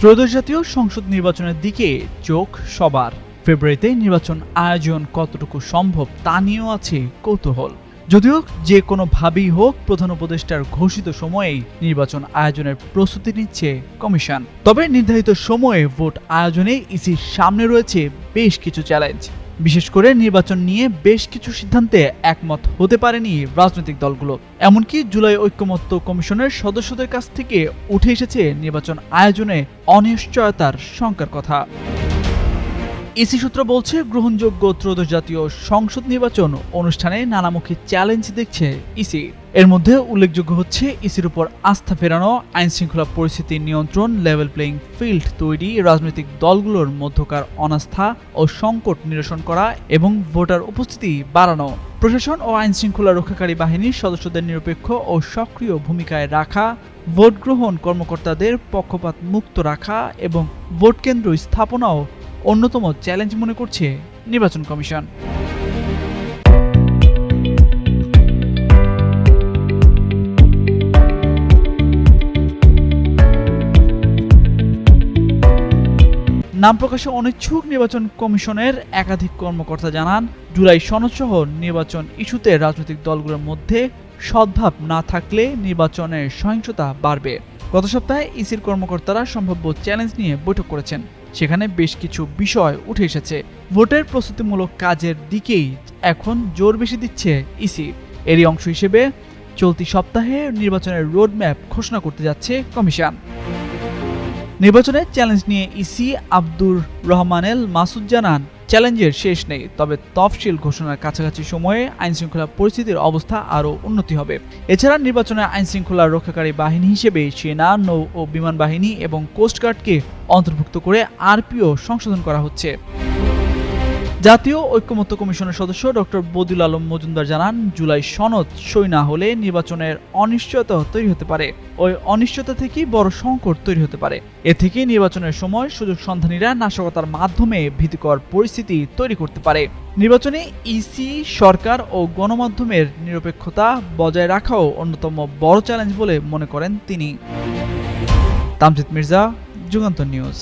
ত্রয়োদশ জাতীয় সংসদ নির্বাচনের দিকে চোখ সবার। ফেব্রুয়ারিতে নির্বাচন আয়োজন কতটুকু সম্ভব তা নিয়েও আছে কৌতূহল। যদিও যে কোনোভাবেই হোক প্রধান উপদেষ্টার ঘোষিত সময়েই নির্বাচন আয়োজনের প্রস্তুতি নিচ্ছে কমিশন। তবে নির্ধারিত সময়ে ভোট আয়োজনে ইসির সামনে রয়েছে বেশ কিছু চ্যালেঞ্জ। বিশেষ করে নির্বাচন নিয়ে বেশ কিছু সিদ্ধান্তে একমত হতে পারেনি রাজনৈতিক দলগুলো। এমনকি জুলাই ঐকমত্য কমিশনের সদস্যদের কাছ থেকে উঠে এসেছে নির্বাচন আয়োজনে অনিশ্চয়তার শঙ্কার কথা। ইসি সূত্র বলছে, গ্রহণযোগ্য ত্রয়োদশ জাতীয় সংসদ নির্বাচন অনুষ্ঠানে নানামুখী চ্যালেঞ্জ দেখছে ইসি। এর মধ্যে উল্লেখযোগ্য হচ্ছে ইসির উপর আস্থা ফেরানো, আইন শৃঙ্খলা পরিস্থিতি নিয়ন্ত্রণ, লেভেল প্লেইং ফিল্ড তৈরি, রাজনৈতিক দলগুলোর মধ্যকার অনাস্থা ও সংকট নিরসন করা এবং ভোটার উপস্থিতি বাড়ানো, প্রশাসন ও আইন শৃঙ্খলা রক্ষাকারী বাহিনীর সদস্যদের নিরপেক্ষ ও সক্রিয় ভূমিকায় রাখা, ভোট গ্রহণ কর্মকর্তাদের পক্ষপাত মুক্ত রাখা এবং ভোট কেন্দ্র স্থাপনাও অন্যতম চ্যালেঞ্জ মনে করছে নির্বাচন কমিশন। নাম প্রকাশে অনিচ্ছুক নির্বাচন কমিশনের একাধিক কর্মকর্তা জানান, জুলাই সনদসহ নির্বাচন ইস্যুতে রাজনৈতিক দলগুলোর মধ্যে সদ্ভাব না থাকলে নির্বাচনের সহিংসতা বাড়বে। গত সপ্তাহে ইসির কর্মকর্তারা সম্ভাব্য চ্যালেঞ্জ নিয়ে বৈঠক করেছেন। সেখানে বেশ কিছু বিষয় উঠে এসেছে। ভোটের প্রস্তুতিমূলক কাজের দিকেই এখন জোর বেশি দিচ্ছে ইসি। এরই অংশ হিসেবে চলতি সপ্তাহে নির্বাচনের রোডম্যাপ ঘোষণা করতে যাচ্ছে কমিশন। নির্বাচনের চ্যালেঞ্জ নিয়ে ইসি আব্দুর রহমানেল মাসুদ জানান, চ্যালেঞ্জের শেষ নেই, তবে তফসিল ঘোষণার কাছাকাছি সময়ে আইনশৃঙ্খলা পরিস্থিতির অবস্থা আরও উন্নতি হবে। এছাড়া নির্বাচনের আইনশৃঙ্খলা রক্ষাকারী বাহিনী হিসেবে সেনা, নৌ ও বিমান বাহিনী এবং কোস্টগার্ডকে অন্তর্ভুক্ত করে আরপিও সংশোধন করা হচ্ছে। জাতীয় ঐকমত্য কমিশনের সদস্য ডক্টর বদিউল আলম মজুমদার জানান, জুলাই সনদ সই না হলে নির্বাচনের অনিশ্চয়তা তৈরি হতে পারে। ওই অনিশ্চয়তা থেকেই বড় সংকট তৈরি হতে পারে। এ থেকে নির্বাচনের সময় সুযোগ সন্ধানীরা নাশকতার মাধ্যমে ভীতিকর পরিস্থিতি তৈরি করতে পারে। নির্বাচনে ইসি, সরকার ও গণমাধ্যমের নিরপেক্ষতা বজায় রাখাও অন্যতম বড় চ্যালেঞ্জ বলে মনে করেন তিনি। তামজিদ মির্জা, যুগান্তর নিউজ।